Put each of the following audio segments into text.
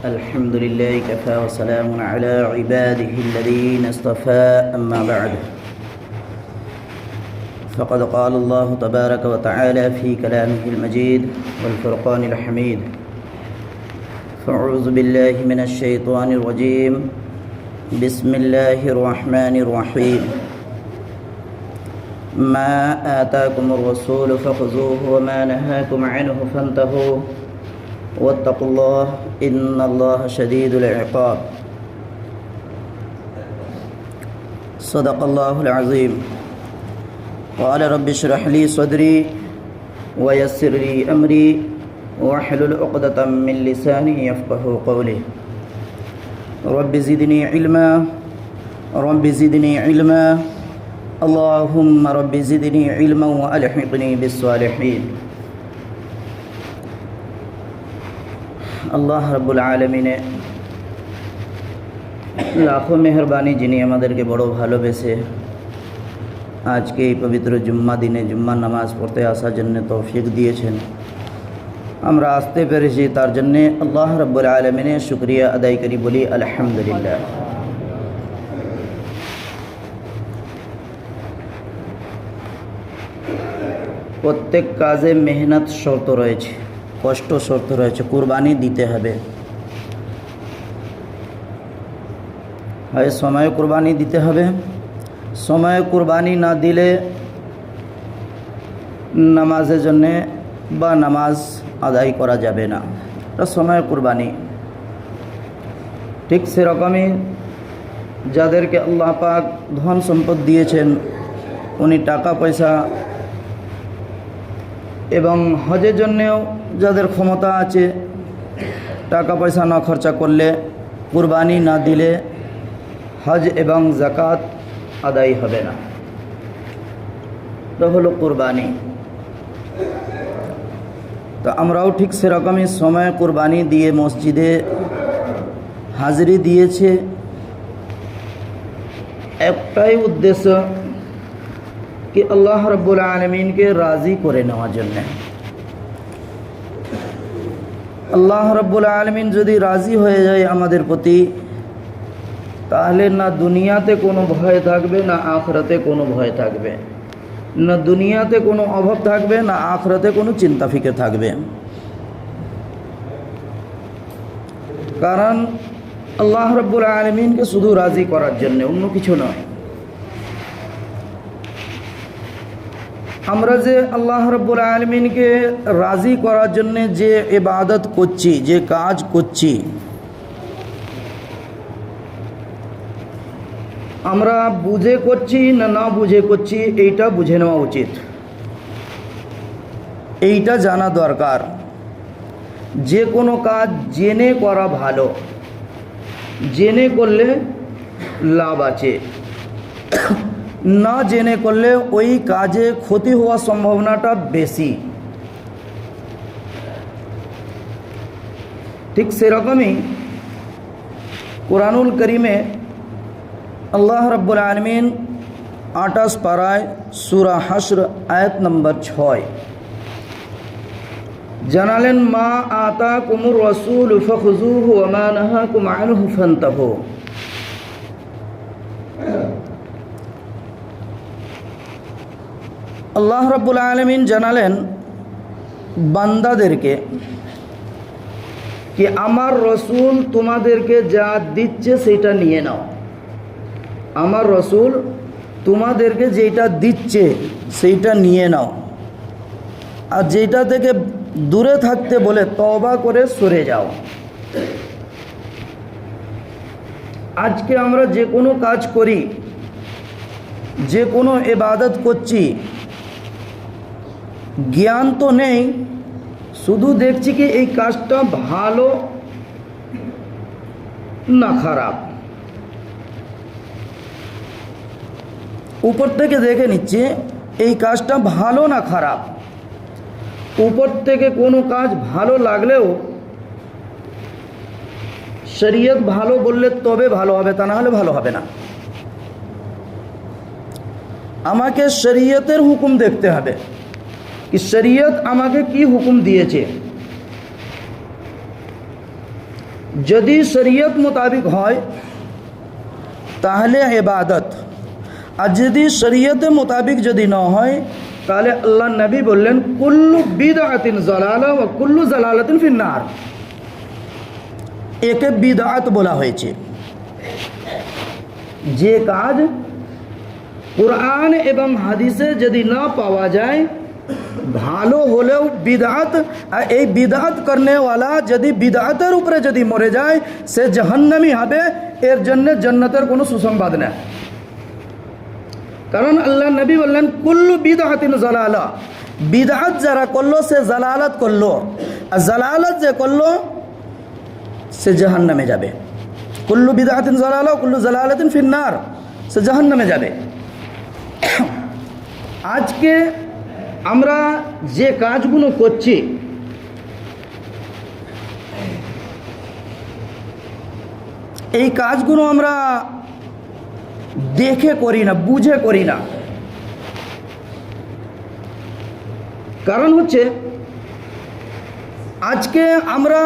الحمد لله كفى وسلام على عباده الذين اصطفى أما بعد فقد قال الله تبارك وتعالى في كلامه المجيد والفرقان الحميد فأعوذ بالله من الشيطان الرجيم بسم الله الرحمن الرحيم ما آتاكم الرسول فخذوه وما نهاكم عنه فانتهوا واتقوا الله إن الله شديد العقاب صدق الله العظيم قال رب اشرح لي صدري ويسر لي أمري واحلل عقدة من لساني يفقهوا قولي رب زدني علما رب زدني علما اللهم رب زدني علما وألحقني بالصالحين আল্লাহ রাব্বুল আলামিনে লাখো মেহরবানি, যিনি আমাদেরকে বড় ভালোবেসে আজকে এই পবিত্র জুম্মা দিনে জুম্মার নামাজ পড়তে আসার জন্য তৌফিক দিয়েছেন। আমরা আসতে পেরেছি, তার জন্যে আল্লাহ রাব্বুল আলামিনের শুকরিয়া আদায় করি, বলি আলহামদুলিল্লাহ। প্রত্যেক কাজে মেহনত শর্ত রয়েছে, কষ্ট শর্ত রয়েছে, কুরবানি দিতে হবে। হয় সময়ে কুরবানি দিতে হবে, সময়ে কুরবানি না দিলে নামাজের জন্যে বা নামাজ আদায় করা যাবে না, এটা সময়ে কুরবানি। ঠিক সেরকমই যাদেরকে আল্লাহ পাক ধন সম্পদ দিয়েছেন, উনি টাকা পয়সা এবং হজের জন্যেও যাদের ক্ষমতা আছে, টাকা পয়সা না খরচা করলে, কুরবানি না দিলে হজ এবং যাকাত আদায় হবে না। তো হলো কুরবানি। তো আমরাও ঠিক সেরকমই সময় কুরবানি দিয়ে মসজিদে হাজিরি দিয়েছে, একটাই উদ্দেশ্য কি আল্লাহ রাব্বুল আলামিনকে রাজি করে নেওয়ার জন্য। আল্লাহ রাব্বুল আলামিন যদি রাজি হয়ে যায় আমাদের প্রতি, তাহলে না দুনিয়াতে কোনো ভয় থাকবে, না আখিরাতে কোনো ভয় থাকবে। না দুনিয়াতে কোনো অভাব থাকবে, না আখিরাতে কোনো চিন্তা ফিকির থাকবে। কারণ আল্লাহ রাব্বুল আলামিনকে শুধু রাজি করার জন্য, অন্য কিছু নয়। আমরা যে আল্লাহ রাব্বুল আলামিনকে রাজি করার জন্য যে ইবাদত করছি, যে কাজ করছি, আমরা বুঝে করছি না না বুঝে করছি, এইটা বুঝে নেওয়া উচিত, এইটা জানা দরকার। যে কোনো কাজ জেনে করা ভালো, জেনে করলে লাভ আছে, না জেনে করলে ওই কাজে ক্ষতি হওয়ার সম্ভাবনাটা বেশি। ঠিক সেরকমই কুরআনুল কারীমে আল্লাহ রাব্বুল আলামিন 28 পারায় সূরা হাশর আয়াত নম্বর 6 জানালেন, মা আতাকুমুর রাসূল ফাখুযুহু ওয়া মা নাহাকুম আনহু ফান্তাহু। আল্লাহ রাব্বুল আলামিন জানালেন বান্দাদেরকে कि আমার রসুল তোমাদেরকে যা দিচ্ছে সেটা নিয়ে নাও। আমার রসুল তোমাদেরকে যেটা দিচ্ছে সেইটা নিয়ে নাও, আর যেটা থেকে দূরে থাকতে বলে তওবা করে সরে যাও। আজকে আমরা যে কোনো কাজ করি, যে কোনো ইবাদত করছি, জ্ঞান তো নেই, শুধু দেখছি কি এই কাজটা ভালো না খারাপ, উপর থেকে দেখে নিচ্ছে এই কাজটা ভালো না খারাপ। উপর থেকে কোনো কাজ ভালো লাগলেও শরীয়ত ভালো বললে তবে ভালো হবে, তা না হলে ভালো হবে না। আমাকে শরীয়তের হুকুম দেখতে হবে कि शरीयत আমাকে কি হুকুম দিয়েছে। যদি শরীয়ত মোতাবিক হয় তাহলে ইবাদত, আর যদি শরীয়ত মোতাবিক যদি না হয় তাহলে আল্লাহ নবী বললেন কুল্লু বিদআতিন জালালা ওয়া কুল্লু জালালাতিন ফিন্নার। একে বিদআত বলা হয়েছে। যে কাজ কুরআন এবং হাদিসে যদি না পাওয়া যায় ভালো হলেও বিদআত, আর এই বিদআত করনেওয়ালা যদি বিদআতের উপরে যদি মরে যায় সে জাহান্নামী হবে, এর জন্য জান্নাতের কোনো সুসংবাদ নেই। কারণ আল্লাহ নবী বললেন কুল্লু বিদআতিন জালালা, বিদআত যারা করলো সে জালালাত করলো, আর জালালাত যে করলো সে জাহান্নামে যাবে। কুল্লু বিদআতিন জালালা কুল্লু জালালাতিন ফিন্নার, সে জাহান্নামে যাবে। আজকে আমরা যে কাজগুলো করছি এই কাজগুলো আমরা দেখে করি না, বুঝে করি না। কারণ হচ্ছে আজকে আমরা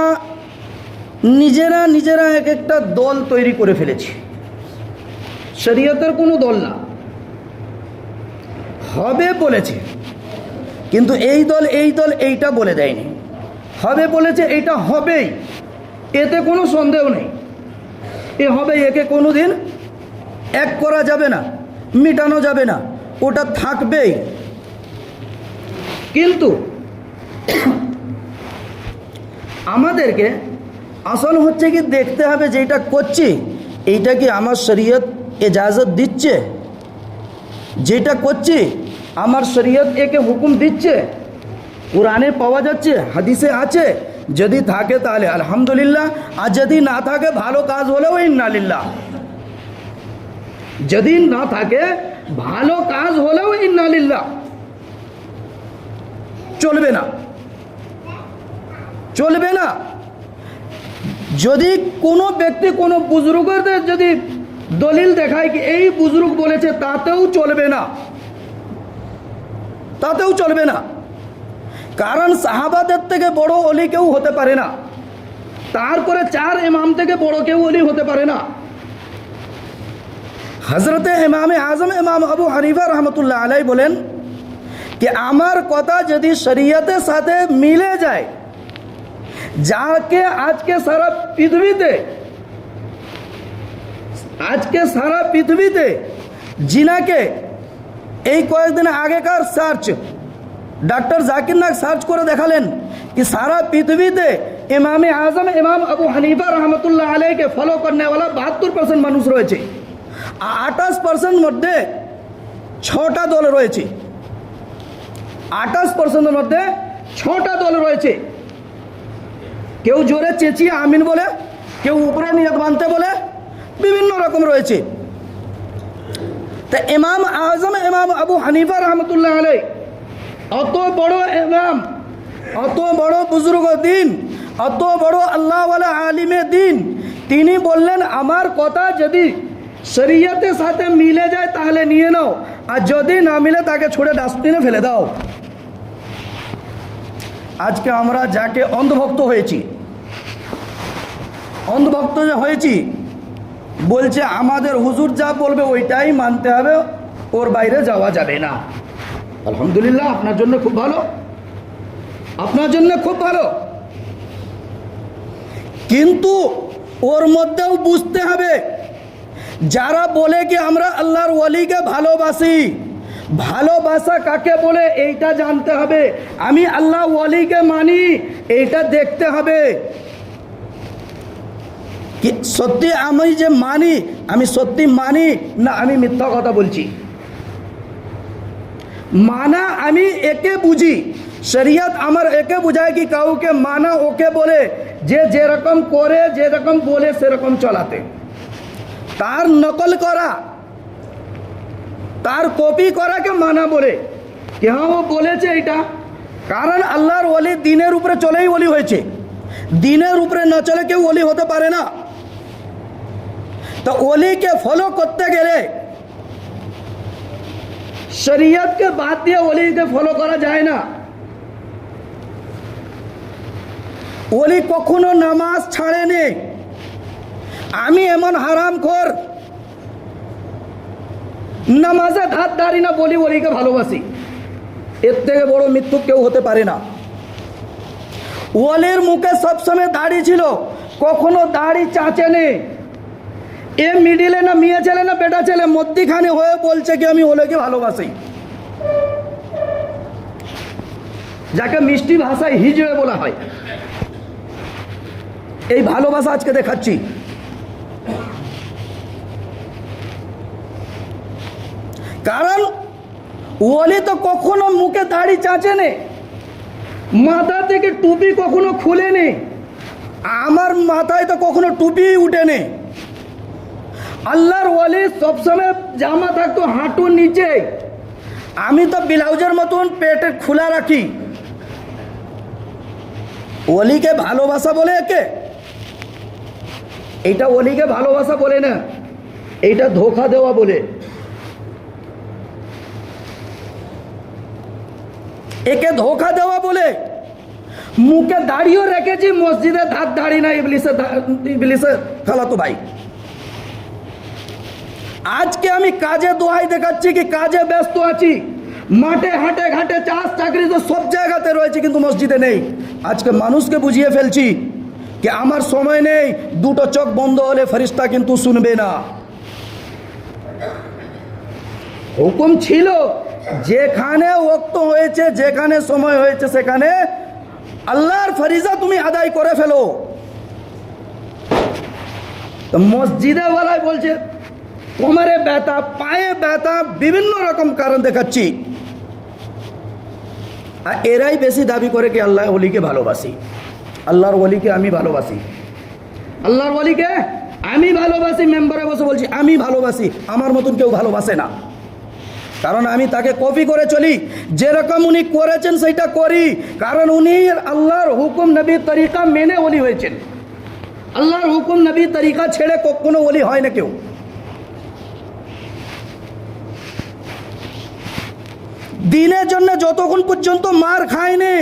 নিজেরা এক একটা দল তৈরি করে ফেলেছি। শরীয়তের কোনো দল না, হবে বলেছে কিন্তু এই দল এইটা বলে দেয়নি। হবে বলেছে এইটা হবেই, এতে কোনো সন্দেহ নেই। এ হবে, একে কোনো দিন এক করা যাবে না, মিটানো যাবে না, ওটা থাকবেই। কিন্তু আমাদেরকে আসল হচ্ছে কি দেখতে হবে যেটা করছি এইটা কি আমার শরীয়ত ইজাজত দিচ্ছে, যেটা করছি আমার শরীয়ত একে হুকুম দিচ্ছে, কোরআনে পাওয়া যাচ্ছে, হাদিসে আছে। যদি থাকে তাহলে আলহামদুলিল্লাহ, আর যদি না থাকে ভালো কাজ হলেও ইন্না লিল্লাহ, যদি না থাকে ভালো কাজ হলেও ইন্না লিল্লাহ। চলবে না, চলবে না। যদি কোনো ব্যক্তি কোনো বুজুর্গদের যদি দলিল দেখায় কি এই বুজুর্গ বলেছে, তাতেও চলবে না, তাতেও চলবে না। কারণ সাহাবাদের থেকে বড় ওলি কেউ হতে পারে না, তারপরে 4 ইমাম থেকে বড় কেউ ওলি হতে পারে না। হযরতে ইমাম আজম ইমাম আবু হানিফা রহমতুল্লাহ আলাইহি বলেন कि আমার কথা যদি শরীয়তের সাথে মিলে যায়, যাকে আজকে সারা পৃথিবীতে জিনাকে এই কয়েকদিন আগেকার search doctor Zakir Naik search করে দেখালেন कि সারা পৃথিবীতে ইমাম আজম ইমাম আবু হানিফা রহমতুল্লাহ আলাইহিকে ফলো করने वाला 72% মানুষ রয়েছে, 28% মধ্যে 6টা দল রয়েছে। 28% মধ্যে 6টা দল রয়েছে। কেউ জোরে চেঁচিয়ে আমিন বলে, কেউ উপরে নিয়ত মানতে বলে, বিভিন্ন রকম রয়েছে। তা ইমাম আজম ইমাম আবু হানিফা রহমতুল্লাহ আলাইহি অত বড় ইমাম, অত বড় বুজুর্গ দিন, অত বড় আল্লাহওয়ালা আলিমে দিন, তিনি বললেন আমার কথা যদি শরীয়তের সাথে মিলে যায় তাহলে নিয়ে নাও, আর যদি না মিলে তাকে ছুঁড়ে ডাস্টবিনে ফেলে দাও। আজকে আমরা যাকে অন্ধভক্ত হয়েছি, অন্ধভক্ত যে হয়েছি, বলছে আমাদের হুজুর যা বলবে ওইটাই মানতে হবে, ওর বাইরে যাওয়া যাবে না। আলহামদুলিল্লাহ, আপনার জন্য খুব ভালো, আপনার জন্য খুব ভালো। কিন্তু ওর মধ্যেও বুঝতে হবে যারা বলে কি আমরা আল্লাহর ওয়ালিকে ভালোবাসি, ভালোবাসা কাকে বলে এইটা জানতে হবে। আমি আল্লাহ ওয়ালিকে মানি এইটা দেখতে হবে কি সত্যি আমি যে মানি, আমি সত্যি মানি না আমি মিথ্যা কথা বলছি। মানা আমি একে বুঝি, শরীয়ত আমার একে বুঝায় কি কাউকে মানা ওকে বলে যে যেরকম করে যেরকম বলে সেরকম চলাতে, তার নকল করা, তার কপি করাকে মানা বলে কি হ্যাঁ ও বলেছে এটা। কারণ আল্লাহর ওলি দিনের উপরে চলেই ওলি হয়েছে, দিনের উপরে না চলে কেউ ওলি হতে পারে না। তো ওলিকে ফলো করতে গেলে শরীয়তকে বাদ দিয়ে ওলিকে ফলো করা যায় না। ওলি কখনো নামাজ ছাড়েনি, আমি এমন হারামখোর, নামাজে ধার ধারি না, বলি ওলিকে ভালোবাসি, এর থেকে বড় মৃত্যু কেউ হতে পারে না। ওলির মুখে সবসময় দাড়ি ছিল, কখনো দাড়ি চাচেনি। এ মিডিলে না মেয়ে ছেলে না বেটা ছেলে, মধ্যিখানে হয়ে বলছে কি আমি ওলিকে ভালোবাসি, যাকে মিষ্টি ভাষায় হিজড়ে বলা হয়। এই ভালোবাসা আজকে দেখাচ্ছি। কারণ ওলি তো কখনো মুখে দাড়ি চাচেনি, মাথা থেকে টুপি কখনো খুলেনি। আমার মাথায় তো কখনো টুপি উঠেনি। আল্লাহর ওলি সবসময় জামা থাকতো হাঁটুর নিচে, আমি তো ব্লাউজের মতন পেটে খোলা রাখি। ওলিকে ভালোবাসা বলে একে? এইটা ওলিকে ভালোবাসা বলে না, এইটা ধোঁকা দেওয়া বলে। একে ধোঁকা দেওয়া বলে। মুখে দাড়িও রেখেছি, মসজিদে ধার দাড়ি না, ইবলিসে খালাতো ভাই। আজকে আমি কাজে দোহাই দেখাচ্ছি কি কাজে ব্যস্ত আছি, মাঠে হাটে ঘাটে চাষ চাকরিতে সব জায়গাতে রয়েছে, কিন্তু মসজিদে নেই। আজকে মানুষকে বুঝিয়ে ফেলছি কি আমার সময় নেই, দুটো চোখ বন্ধ হলে ফেরেশতা কিন্তু শুনবে না। হুকুম ছিল যেখানে ওক্ত হয়েছে, যেখানে সময় হয়েছে, সেখানে আল্লাহর ফরিজা তুমি আদায় করে ফেলো। তো মসজিদে ওয়ালাই বলছে কোমরে ব্যথা, পায়ে ব্যথা, বিভিন্ন রকম কারণ দেখাচ্ছি, আর এরাই বেশি দাবি করে কি আল্লাহ ওলিকে ভালোবাসি, আল্লাহর ওলিকে আমি ভালোবাসি, আল্লাহর ওলিকে আমি ভালোবাসি। মেম্বারে বসে বলছি আমি ভালোবাসি, আমার মতন কেউ ভালোবাসে না। কারণ আমি তাকে কপি করে চলি, যেরকম উনি করেছেন সেইটা করি। কারণ উনি আল্লাহর হুকুম নবীর তরিকা মেনে ওলি হয়েছেন। আল্লাহর হুকুম নবীর তরিকা ছেড়ে কখনো ওলি হয় না কেউ। দিনের জন্য যতক্ষণ পর্যন্ত মার খায়নি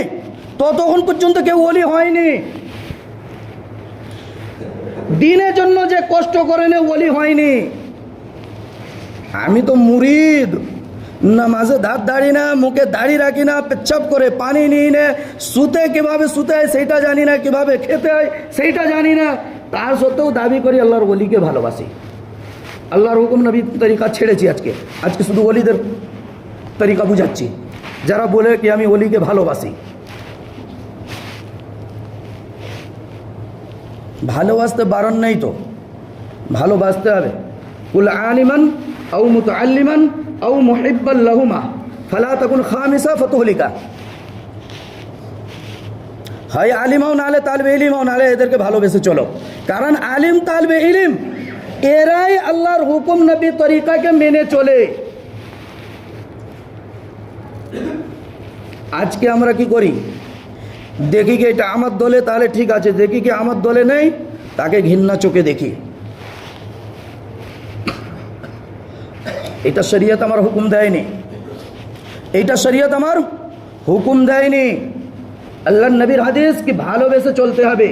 ততক্ষণ পর্যন্ত কেউ ওলি হয়নি। দিনের জন্য যে কষ্ট করে নে ওলি হয়নি। আমি তো মুরিদ, নামাজে ধার দাড়ি না, মুখে দাড়ি রাখি না, পেচ্ছাপ করে পানি নিই না, শুতে কিভাবে শুতে হয় সেইটা জানি না, কিভাবে খেতে হয় সেইটা জানি না, তার সত্ত্বেও দাবি করি আল্লাহর ওলিকে ভালোবাসি। আল্লাহর হুকুম নবী তরিকা ছেড়েছি। আজকে শুধু ওলিদের তরিকা বুঝাচ্ছি, যারা বলে কি আমি ওলিকে ভালোবাসি। ভালোবাসতে বারণ নেই তো, ভালোবাসতে হবে। কুল আলিমান আও মুতাআল্লিমান আও মুহিব্বান লাহুমা ফালা তাকুন খামিসা ফাতুহলিকা। হয় আলিম হও, নাহলে তালবে ইলিম হও, নাহলে এদেরকে ভালোবেসে চলো। কারণ আলিম তালবে ইলিম এরাই আল্লাহর হুকুম নবী তরিকাকে মেনে চলে। আজকে আমরা কি করি, দেখি কি এটা আমার দলে তাহলে ঠিক আছে, দেখি কি আমার দলে নেই তাকে ঘৃণা চোখে দেখি। এটা শরীয়ত আমার হুকুম দেয়নি, এইটা শরীয়ত আমার হুকুম দেয়নি। আল্লাহর নবীর হাদিস কি ভালোবেসে চলতে হবে।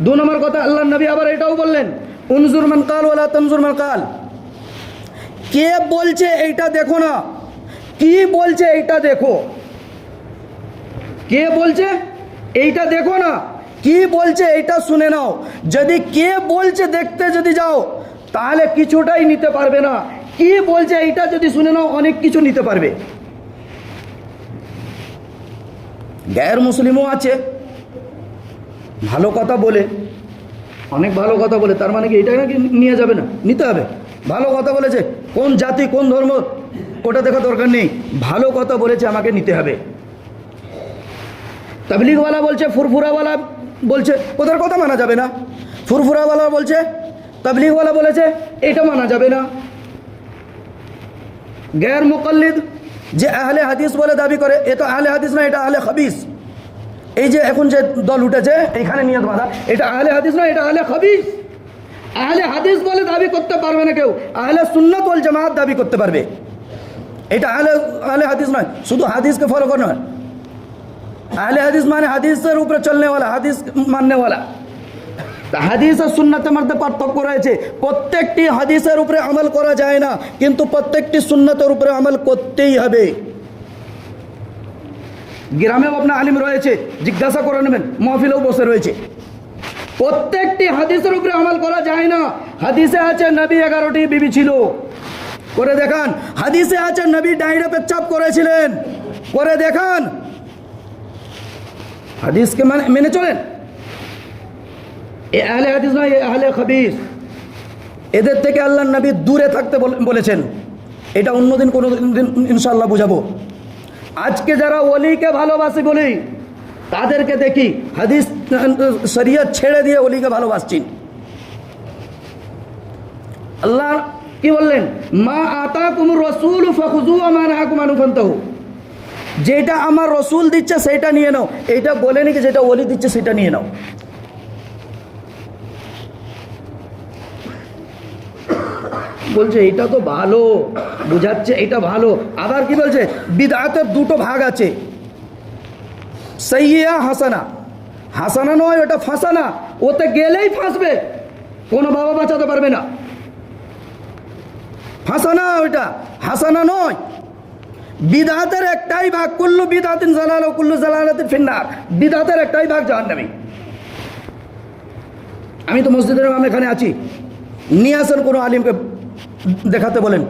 2 নম্বর কথা, আল্লাহর নবী আবার এটাও বললেন উনজুর মান কাল ওয়ালা তানজুর মান কাল। কে বলছে এইটা দেখো না, কি বলছে এইটা দেখো। কে বলছে এইটা দেখো না, কি বলছে এইটা শুনে নাও। যদি কে বলছে দেখতে যদি যাও তাহলে কিছুটাই নিতে পারবে না, কি বলছে এইটা যদি শুনে নাও অনেক কিছু নিতে পারবে। গায়ের মুসলিমও আছে, ভালো কথা বলে, অনেক ভালো কথা বলে, তার মানে কি এটা নাকি নিয়ে যাবে না, নিতে হবে। ভালো কথা বলেছে, কোন জাতি কোন ধর্ম ওটা দেখা দরকার নেই, ভালো কথা বলেছে আমাকে নিতে হবে। তাবলিগওয়ালা বলছে, ফুরফুরাওয়ালা বলছে, ওদের কথা মানা যাবে না। ফুরফুরাওয়ালা বলছে, তাবলিগওয়ালা বলেছে, এটা মানা যাবে না। গैर মুকাল্লিদ যে আহলে হাদিস বলে দাবি করে, এ তো আহলে হাদিস না, এটা আহলে খবিস। এই যে এখন যে দল উঠেছে এখানে নিয়ত বাঁধা, এটা আহলে হাদিস না, এটা আহলে খবিস। আহলে হাদিস বলে দাবি করতে পারবে না কেউ, আহলে সুন্নাত ওয়াল জামাত দাবি করতে পারবে। এটা আহলে হাদিস নয়, শুধু হাদিসকে ফলো করে নয়। আহলে হাদিস মানে হাদিসের উপরে চলনে वाला, হাদিস মানने वाला। তা হাদিস আর সুন্নাতের মধ্যে পার্থক্য রয়েছে। প্রত্যেকটি হাদিসের উপরে আমল করা যায় না, কিন্তু প্রত্যেকটি সুন্নাতের উপরে আমল করতেই হবে। গ্রামেও আপনার আলিম রয়েছে, জিজ্ঞাসা করে নেবেন, মাহফিলেও বসে রয়েছে। প্রত্যেকটি হাদিসের উপরে আমল করা যায় না। হাদিসে আছে নবী 11টি বিবি ছিল, করে দেখান। হাদিসে আছে নবী ডাইরে পেচ্ছাপ করেছিলেন, করে দেখান। হাদিসকে মেনে চলেন। এ আহলে হাদিস নয়, এ আহলে খবিস। এদের থেকে আল্লাহ নবী দূরে থাকতে বলেছেন। এটা অন্যদিন কোনো দিন ইনশাআল্লাহ বুঝাবো। আজকে যারা ওলিকে ভালোবাসি বলি, তাদেরকে দেখি হাদিস শরীয়ত ছেড়ে দিয়ে ওলিকে ভালোবাসছেন। আল্লাহ কি বললেন? মা আতাকুমুর রাসূল ফাখুযু ওয়া মা নাহাকুম আনহু ফান্তাহু। যেটা আমার রসুল দিচ্ছে সেটা নিয়ে নাও। এইটা বলেনি কি যেটা ওলি দিচ্ছে সেটা নিয়ে নাও। বলছে এটা তো ভালো, বুঝাচ্ছে এটা ভালো। আবার কি বলছে? বিদআতের দুটো ভাগ আছে, সাইয়্যিয়া হাসানা। হাসানা নয়, ওটা ফাসানা। ওতে গেলেই ফাঁসবে, কোনো বাবা বাঁচাতে পারবে না। ফাসানা ওইটা, হাসানা নয়। বিদআতের একটাই ভাগ, কুল্লু বিদআতিন জালালা ওয়া কুল্লু জালালাতিন ফিন্নার। বিদআতের একটাই ভাগ, জাহান্নামী। আমি তো মসজিদের ইমাম এখানে আছি, নিয়ে আসেন কোনো আলিমকে দেখাতে বলেন,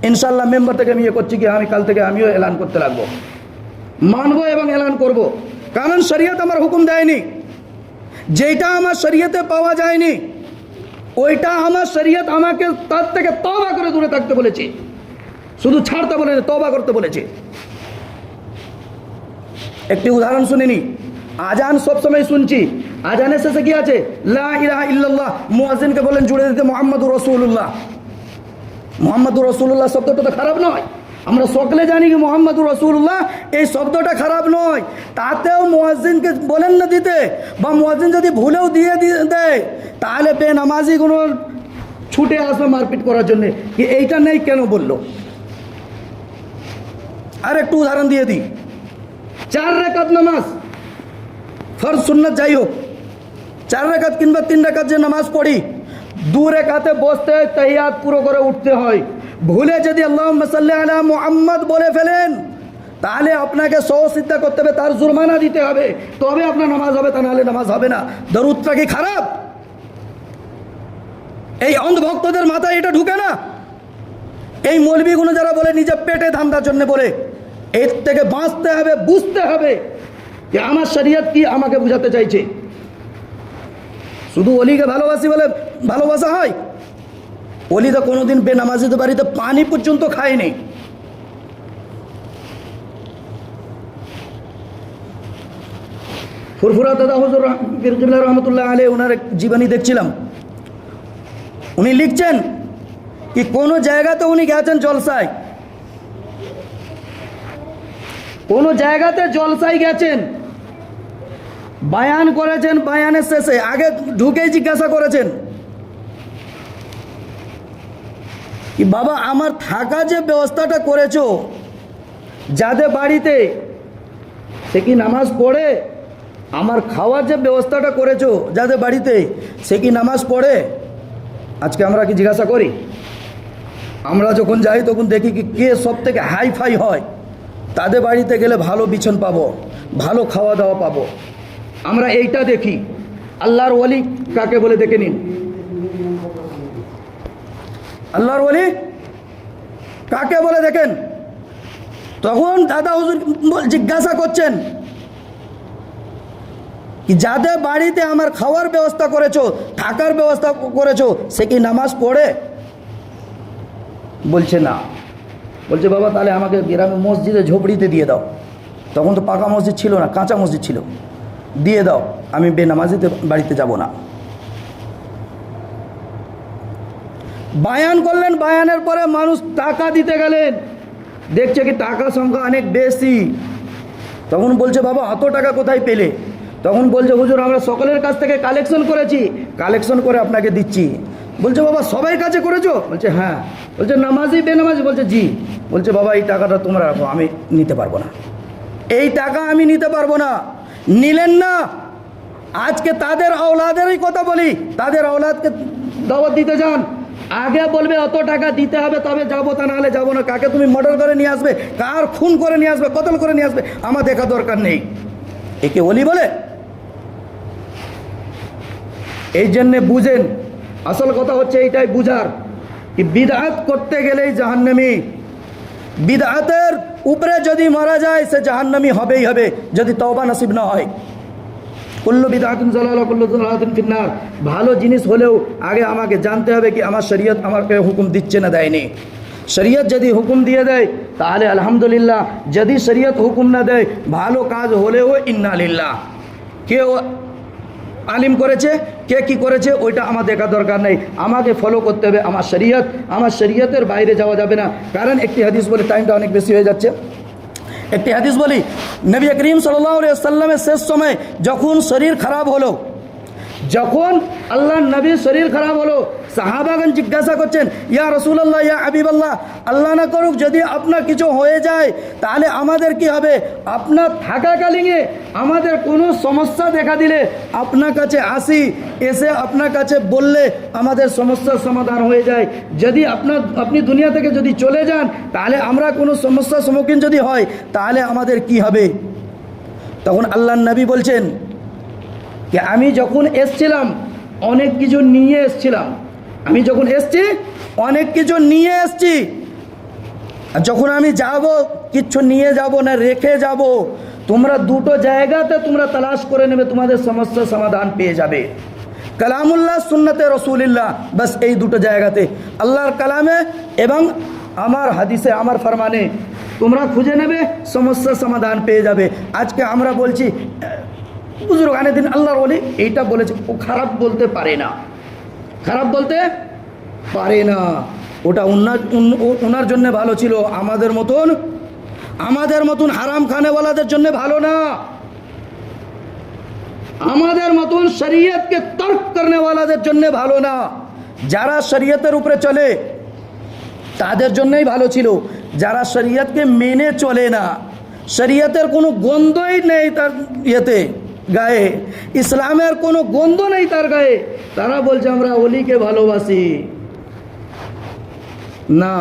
ইনশাআল্লাহ মেম্বার থেকে আমি করছি কি আমি কাল থেকে আমিও এলান করতে লাগবো, মানবো এবং এলান করব। কারণ শরীয়ত আমার হুকুম দেয়নি। যেটা আমার শরীয়তে পাওয়া যায়নি, ওইটা আমার শরীয়ত আমাকে তার থেকে তওবা করে দূরে থাকতে বলেছে। শুধু ছাড়তে বলে, তওবা করতে বলেছে। একটি উদাহরণ শুনিনি। আজান সবসময় শুনছি, আজানের শেষে কি আছে? লা ইলাহা ইল্লাল্লাহ। মুয়াজ্জিনকে বলেন জুড়ে দিতে মুহাম্মাদুর রাসূলুল্লাহ। মুহাম্মাদুর রাসূলুল্লাহ শব্দটা তো খারাপ নয়, আমরা সকলে জানি কি মুহাম্মাদুর রাসূলুল্লাহ এই শব্দটা খারাপ নয়। তাতেও মুয়াজ্জিনকে বলেন না দিতে, বা মুয়াজ্জিন যদি ভুলেও দিয়ে দেয়, তাহলে বেনামাজিগুলো ছুটে আসবে মারপিট করার জন্য, কি এইটা নেই কেন বললো। আর একটু উদাহরণ দিয়ে দিই। 4 রাকাত নামাজ, ফরজ সুন্নাত যাই হোক, 4 রাকাত কিংবা 3 রাকাত যে নামাজ পড়ি, 2 রাকাতে বসতে তাহিয়াত পুরো করে উঠতে হয়। ভুলে যদি আল্লাহুম্মা সাল্লি আলা মুহাম্মদ বলে ফেলেন, তাহলে আপনাকে সহসিদ্ধা করতে হবে, তার জুরমানা দিতে হবে, তবে আপনার নামাজ হবে, তা নাহলে নামাজ হবে না। দরুদটা কি খারাপ? এই অন্ধভক্তদের মাথায় এটা ঢুকে না। এই মৌলবীগুলো যারা বলে নিজে পেটে ধান্দার জন্য বলে, এর থেকে বাঁচতে হবে, বুঝতে হবে যে আমার শরীয়ত কি আমাকে বুঝাতে চাইছে। শুধু অলিকে ভালোবাসি বলে ভালোবাসা হয়? অলি তো কোনোদিন বেনামাজিদের বাড়িতে পানি পর্যন্ত খায়নি। ফুরফুরা দাদা হুজুর কিবলা রহমতুল্লাহ আলাইহি ওনার জীবনী দেখছিলাম। উনি লিখছেন কি কোনো জায়গাতে উনি গেছেন জলসায়, কোনো জায়গাতে জলসায় গেছেন, বায়ান করেছেন। বায়ানের শেষে আগে ঢুকেই জিজ্ঞাসা করেছেন কি বাবা আমার থাকা যে ব্যবস্থাটা করেছো যাদের বাড়িতে, সে কি নামাজ পড়ে? আমার খাওয়ার যে ব্যবস্থাটা করেছো যাদের বাড়িতে, সে কি নামাজ পড়ে? আজকে আমরা কি জিজ্ঞাসা করি? আমরা যখন যাই তখন দেখি কি কে সব থেকে হাই ফাই হয়, তাদের বাড়িতে গেলে ভালো বিছন পাবো, ভালো খাওয়া দাওয়া পাবো। আমরা এইটা দেখি। আল্লাহর ওলি কাকে বলে দেখে নিন। আল্লাহর ওলি কাকে বলে দেখেন। তখন দাদা হুজুর জিজ্ঞাসা করছেন কি যাদের বাড়িতে আমার খাওয়ার ব্যবস্থা করেছো, থাকার ব্যবস্থা করেছো, সে কি নামাজ পড়ে? বলছে না। বলছে বাবা তাহলে আমাকে গ্রামে মসজিদে ঝোপড়িতে দিয়ে দাও। তখন তো পাকা মসজিদ ছিল না, কাঁচা মসজিদ ছিল। দিয়ে দাও, আমি বেনামাজিতে বাড়িতে যাব না। বায়ান করলেন, বায়ানের পরে মানুষ টাকা দিতে গেলেন, দেখছে কি টাকা সংখ্যা অনেক বেশি। তখন বলছে বাবা অত টাকা কোথায় পেলে? তখন বলছে হুজুর আমরা সকলের কাছ থেকে কালেকশন করেছি, কালেকশন করে আপনাকে দিচ্ছি। বলছে বাবা সবাই কাছে করেছো? বলছে হ্যাঁ। বলছে নামাজি বেনামাজি? বলছে জি। বলছে বাবা এই টাকাটা তোমরা রাখো, আমি নিতে পারবো না, এই টাকা আমি নিতে পারবো না। নিলেন না, আজকে তাদের আওলাদেরই কথা বলি, তাদের আওলাদকে দাওয়াত দিতে যান, আগে বলবে অত টাকা দিতে হবে তবে যাবো, তা নাহলে যাবো না। কাকে তুমি মার্ডার করে নিয়ে আসবে, কার খুন করে নিয়ে আসবে, কতল করে নিয়ে আসবে, আমার দেখা দরকার নেই। একে ওলি বলে? এই জন্যে বুঝেন, আসল কথা হচ্ছে এইটাই বুঝার কি বিদআত করতে গেলেই জাহান্নামী। বিদআতের উপরে যদি মারা যায় সে জাহান্নামী হবেই হবে, যদি তওবা নসিব না হয়। কুল্লু বিদআতিন যালালা কুল্লু যালালাতিন ফিন্নার। ভালো জিনিস হলেও আগে আমাকে জানতে হবে কি আমার শরীয়ত আমাকে হুকুম দিচ্ছে না দেয়নি। শরীয়ত যদি হুকুম দিয়ে দেয় তাহলে আলহামদুলিল্লাহ, যদি শরীয়ত হুকুম না দেয় ভালো কাজ হলেও ইন্না লিল্লাহ। কেউ আলিম করেছে, কে কি করেছে ওইটা আমার দেখা দরকার নেই, আমাকে ফলো করতে হবে আমার শরীয়ত। আমার শরীয়তের বাইরে যাওয়া যাবে না। কারণ একটি হাদিস বলি, টাইমটা অনেক বেশি হয়ে যাচ্ছে, একটি হাদিস বলি। নবী করিম সাল্লাল্লাহু আলাইহি ওয়াসাল্লামের শেষ সময় যখন শরীর খারাপ হলো, যখন আল্লাহর নবীর শরীর খারাপ হলো, সাহাবাগণ জিজ্ঞাসা করছেন, ইয়া রাসূলুল্লাহ, ইয়া হাবিবাল্লাহ, আল্লাহ না করুক যদি আপনার কিছু হয়ে যায় তাহলে আমাদের কি হবে? আপনার থাকাকালীনে আমাদের কোনো সমস্যা দেখা দিলে আপনার কাছে আসি, এসে আপনার কাছে বললে আমাদের সমস্যার সমাধান হয়ে যায়। যদি আপনি দুনিয়া থেকে যদি চলে যান তাহলে আমরা কোনো সমস্যার সম্মুখীন যদি হয় তাহলে আমাদের কি হবে? তখন আল্লাহর নবী বলছেন যে আমি যখন এসছিলাম অনেক কিছু নিয়ে এসছিলাম, আমি যখন এসছি অনেক কিছু নিয়ে এসছি, আর যখন আমি যাব কিচ্ছু নিয়ে যাব না, রেখে যাব। তোমরা দুটো জায়গাতে তোমরা তালাশ করে নেবে, তোমাদের সমস্যার সমাধান পেয়ে যাবে। কালামুল্লাহ, সুন্নতে রসুলিল্লাহ, বাস এই দুটো জায়গাতে, আল্লাহর কালামে এবং আমার হাদিসে, আমার ফরমানে তোমরা খুঁজে নেবে, সমস্যার সমাধান পেয়ে যাবে। আজকে আমরা বলছি বুজুর্গ আনে দিন আল্লাহর ওলি এইটা বলেছে, ও খারাপ বলতে পারে না, খারাপ বলতে পারে না। ওটা ওনার জন্য ভালো ছিল, আমাদের মতন হারাম খানেওয়ালাদের জন্য ভালো না, আমাদের মতন শরীয়তকে তর্ক করনেওয়ালাদের জন্য ভালো না। যারা শরীয়তের উপরে চলে তাদের জন্যই ভালো ছিল। যারা শরীয়তকে মেনে চলে না, শরীয়তের কোনো গন্ধই নেই তার ইয়েতে, গায়ে ইসলামের কোনো গন্ধ নেই তার গায়ে, তারা বলছে আমরা ওলিকে ভালোবাসি। না,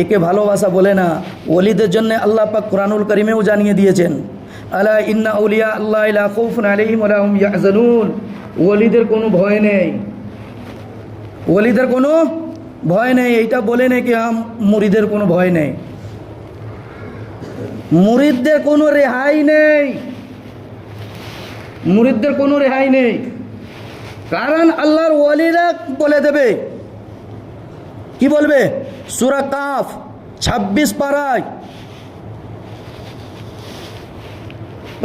একে ভালোবাসা বলে না। ওলিদের জন্য আল্লাহ পাক কুরআনুল কারীমেও জানিয়ে দিয়েছেন, আলা ইন্না আউলিয়া আল্লাহ লা খাউফুন আলাইহিম ওয়া লা হুম ইয়াহজানুন। ওলিদের কোনো ভয় নেই, ওলিদের কোনো ভয় নেই। এইটা বলে নেই কি মুরিদের কোনো ভয় নেই, মুরিদদের কোনো রেহাই নেই, মুরিদদের কোনো রেহাই নেই। কারণ আল্লাহর ওয়ালিরা বলে দেবে, কি বলবে? সূরা কাফ 26 পারায়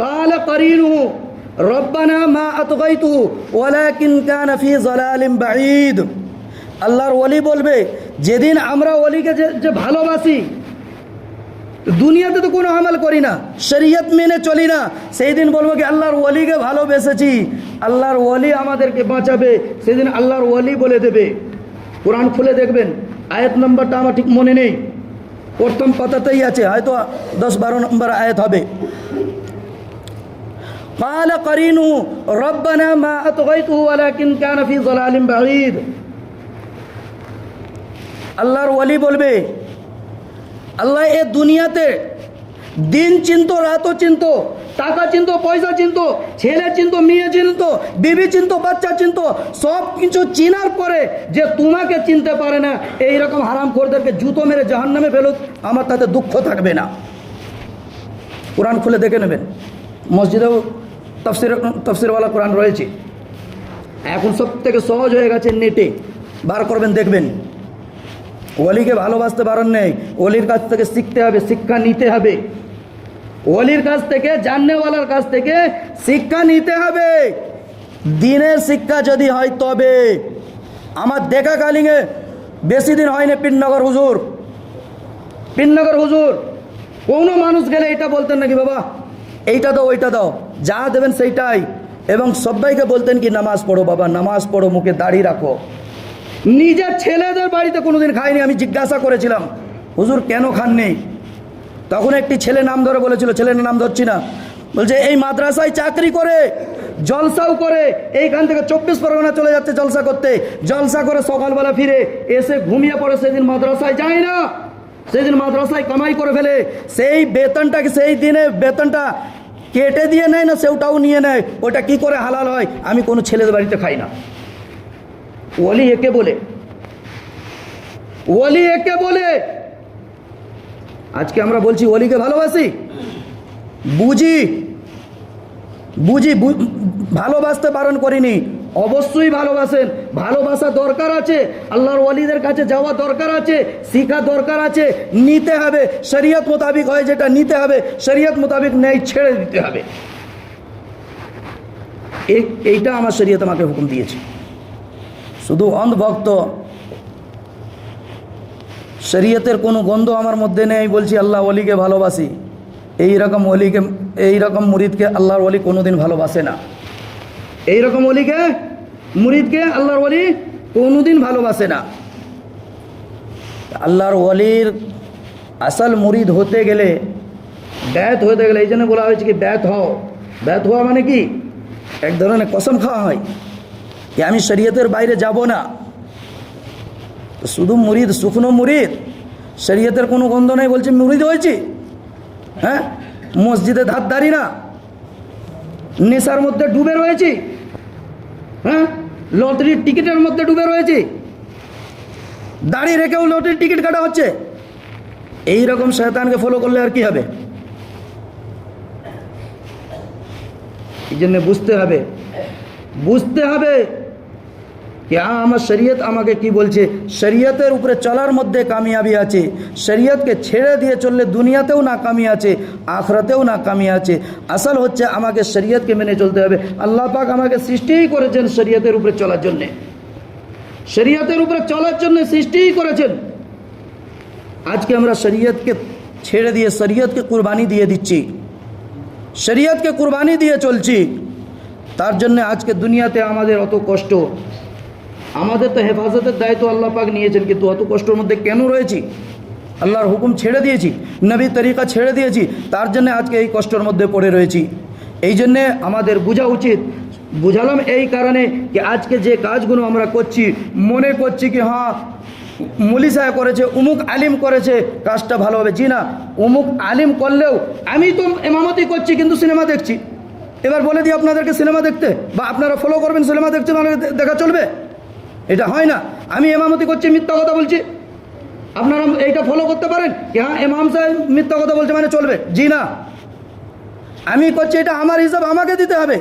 قال قرينه ربنا ما أطغيته ولكن كان في ضلال بعيد। আল্লাহর ওয়ালি বলবে, যেদিন আমরা ওয়ালিকে যে ভালোবাসি, দুনিয়াতে তো কোনো আমল করি না, শরীয়ত মেনে চলি না, সেই দিন বলবো কি আল্লাহর ওয়ালিকে ভালোবেসেছি, আল্লাহর ওয়ালি আমাদেরকে বাঁচাবে। সেদিন আল্লাহর ওয়ালি বলে দেবে। কোরআন খুলে দেখবেন, আয়াত নম্বরটা আমার ঠিক মনে নেই, প্রথম পাতাতেই আছে, হয়তো 10-12 নম্বর আয়াত হবে। قال قرينه ربنا ما أطغيته ولكن كان في ضلال بعيد। আল্লাহর ওয়ালি বলবে, আল্লাহ এ দুনিয়াতে দিন চিনতো, রাতও চিনতো, টাকা চিনতো, পয়সা চিনতো, ছেলে চিনতো, মেয়ে চিনতো, বিবি চিনতো, বাচ্চা চিনতো, সব কিছু চিনার পরে যে তোমাকে চিনতে পারে না, এইরকম হারামখোরদেরকে জুতো মেরে জাহান্নামে ফেলুক, আমার তাতে দুঃখ থাকবে না। কোরআন খুলে দেখে নেবেন, মসজিদেও তফসিরওয়ালা কোরআন রয়েছে। এখন সব থেকে সহজ হয়ে গেছে, নেটে বার করবেন দেখবেন। ওলিকে ভালোবাসতে পারেন নেই, ওলির কাছ থেকে শিখতে হবে, শিক্ষা নিতে হবে, ওলির কাছ থেকে, জাননেওয়ালার কাছ থেকে শিক্ষা নিতে হবে। দিনের শিক্ষা যদি হয় তবে। আমার দেখা কালিংয়ে বেশি দিন হয়নি, পীরনগর হুজুর কোনো মানুষ গেলে এটা বলতেন নাকি, বাবা এইটা দাও ওইটা দাও, যা দেবেন সেইটাই, এবং সবাইকে বলতেন কি নামাজ পড়ো বাবা, নামাজ পড়ো, মুখে দাড়ি রাখো। নিজের ছেলেদের বাড়িতে কোনোদিন খায়নি। আমি জিজ্ঞাসা করেছিলাম, হুজুর কেন খাননি? তখন একটি ছেলে নাম ধরে বলেছিল, ছেলের নাম ধরছি না, বলছে এই মাদ্রাসায় চাকরি করে, জলসাও করে, এইখান থেকে 24 পরগনা চলে যাচ্ছে জলসা করতে, জলসা করে সকালবেলা ফিরে এসে ঘুমিয়ে পড়ে, সেদিন মাদ্রাসায় যায় না, সেদিন মাদ্রাসায় কামাই করে ফেলে, সেই বেতনটাকে সেই দিনে বেতনটা কেটে দিয়ে নেয় না, সেটাও নিয়ে নেয়। ওটা কি করে হালাল হয়? আমি কোনো ছেলেদের বাড়িতে খাই না। ওলি একে বলে, ওলি একে বলে। আজকে আমরা বলছি ওলিকে ভালোবাসি, বুঝি বুঝি ভালোবাসতে বারণ করিনি, অবশ্যই ভালোবাসেন, ভালোবাসা দরকার আছে, আল্লাহর ওলিদের কাছে যাওয়া দরকার আছে, শিখা দরকার আছে, নিতে হবে, শরীয়ত মোতাবিক হয় যেটা নিতে হবে, শরীয়ত মোতাবিক নেই ছেড়ে দিতে হবে। এইটা আমার শরীয়ত আমাকে হুকুম দিয়েছে। শুধু অন্ধভক্ত, শরীয়তের কোনো গন্ধ আমার মধ্যে নেই, বলছি আল্লাহ ওলিকে ভালোবাসি, এইরকম ওলিকে, এইরকম মুরিদকে আল্লাহর ওলি কোনোদিন ভালোবাসে না। এইরকম ওলিকে, মুরিদকে আল্লাহর ওলি কোনোদিন ভালোবাসে না। আল্লাহর ওলির আসল মুরিদ হতে গেলে, ব্যাত হতে গেলে, এই জন্য বলা হয়েছে কি ব্যাত হও। ব্যাত হওয়া মানে কি? এক ধরনের কসম খাওয়া হয় যে আমি শরীয়তের বাইরে যাব না। শুধু মুরিদ, শুকনো মুরিদ, শরীয়তের কোনো গন্ধ নেই, বলছে মুরিদ হয়েছি। হ্যাঁ, মসজিদে ধার ধারি না, নেশার মধ্যে ডুবে রয়েছি, হ্যাঁ, লটারির টিকিটের মধ্যে ডুবে রয়েছি, দাড়ি রেখেও লটারির টিকিট কাটা হচ্ছে। এই রকম শয়তানকে ফলো করলে আর কি হবে? এই জন্য বুঝতে হবে, বুঝতে হবে कि আমার শরীয়ত আমাকে কি বলছে। শরীয়তের উপরে চলার মধ্যে কামিয়াবি আছে, শরীয়তকে ছেড়ে দিয়ে চললে দুনিয়াতেও নাকামি আছে, আখরাতেও নাকামি আছে। আসল হচ্ছে আমাকে শরীয়তকে মেনে চলতে হবে। আল্লাহ পাক আমাকে সৃষ্টিই করেছেন শরীয়তের উপরে চলার জন্যে, শরীয়তের উপরে চলার জন্য সৃষ্টিই করেছেন। আজকে আমরা শরীয়তকে ছেড়ে দিয়ে শরীয়তকে কুরবানি দিয়ে দিচ্ছি, শরীয়তকে কুরবানি দিয়ে চলছি। তার জন্য আজকে দুনিয়াতে আমাদের অত কষ্ট। আমাদের তো হেফাজতের দায়িত্ব আল্লাহ পাক নিয়েছেন, কিন্তু অত কষ্টের মধ্যে কেন রয়েছি? আল্লাহর হুকুম ছেড়ে দিয়েছি, নবীর তরিকা ছেড়ে দিয়েছি, তার জন্য আজকে এই কষ্টের মধ্যে পড়ে রয়েছি। এই জন্যে আমাদের বোঝা উচিত। বুঝালাম এই কারণে যে আজকে যে কাজগুলো আমরা করছি, মনে করছি কি হ্যাঁ মুলি সাহেব করেছে, উমুক আলিম করেছে, কাজটা ভালো হবে। জি না, উমুক আলিম করলেও আমি তো ইমামতি করছি কিন্তু সিনেমা দেখছি। এবার বলে দিই আপনাদেরকে সিনেমা দেখতে, বা আপনারা ফলো করবেন সিনেমা দেখতে, মানে দেখা চলবে? এটা হয় না। আমি ইমামতি করছি, মিথ্যা কথা বলছি, আপনারা এইটা ফলো করতে পারেন কি হ্যাঁ ইমাম সাহেব মিথ্যা কথা বলছে মানে চলবে? জি না, আমি করছি, এটা আমার হিসাব আমাকে দিতে হবে।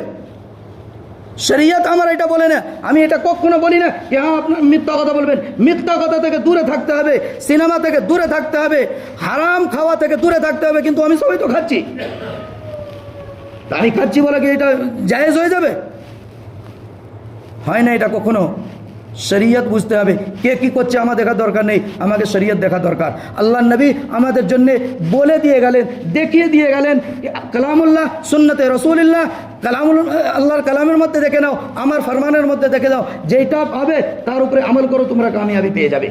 শরীয়ত আমার এটা বলে না, আমি এটা কখনো বলি না যে হ্যাঁ আপনার মিথ্যা কথা বলবেন। মিথ্যা কথা থেকে দূরে থাকতে হবে, সিনেমা থেকে দূরে থাকতে হবে, হারাম খাওয়া থেকে দূরে থাকতে হবে। কিন্তু আমি সবাই তো খাচ্ছি, আমি খাচ্ছি বলে কি এটা জায়েজ হয়ে যাবে? হয় না এটা কখনো। শরীয়ত বুঝতে হবে, কে কি করছে আমার দেখা দরকার নেই, আমাকে শরীয়ত দেখা দরকার। আল্লাহ নবী আমাদের জন্য বলে দিয়ে গেলেন, দেখিয়ে দিয়ে গেলেন, কালামুল্লাহ সুন্নতে রসুলিল্লাহ, আল্লাহর কালামের মধ্যে দেখে নাও, আমার ফরমানের মধ্যে দেখে নাও, যেটা পাবে তার উপরে আমল করো, তোমরা কামিয়াবি পেয়ে যাবে।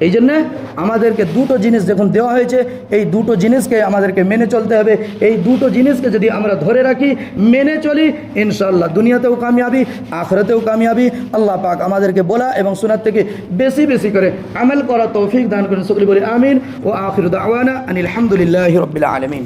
এই জন্যে আমাদেরকে দুটো জিনিস যখন দেওয়া হয়েছে, এই দুটো জিনিসকে আমাদেরকে মেনে চলতে হবে। এই দুটো জিনিসকে যদি আমরা ধরে রাখি, মেনে চলি, ইনশাআল্লাহ দুনিয়াতেও কামিয়াবি, আখিরাতেও কামিয়াবি। আল্লাহ পাক আমাদেরকে বলা এবং শোনার থেকে বেশি বেশি করে আমল করা তৌফিক দান করেন। সকলে বলি আমিন। ও আখিরু দাওয়ানা আনিল হামদুলিল্লাহি রাব্বিল আলামিন।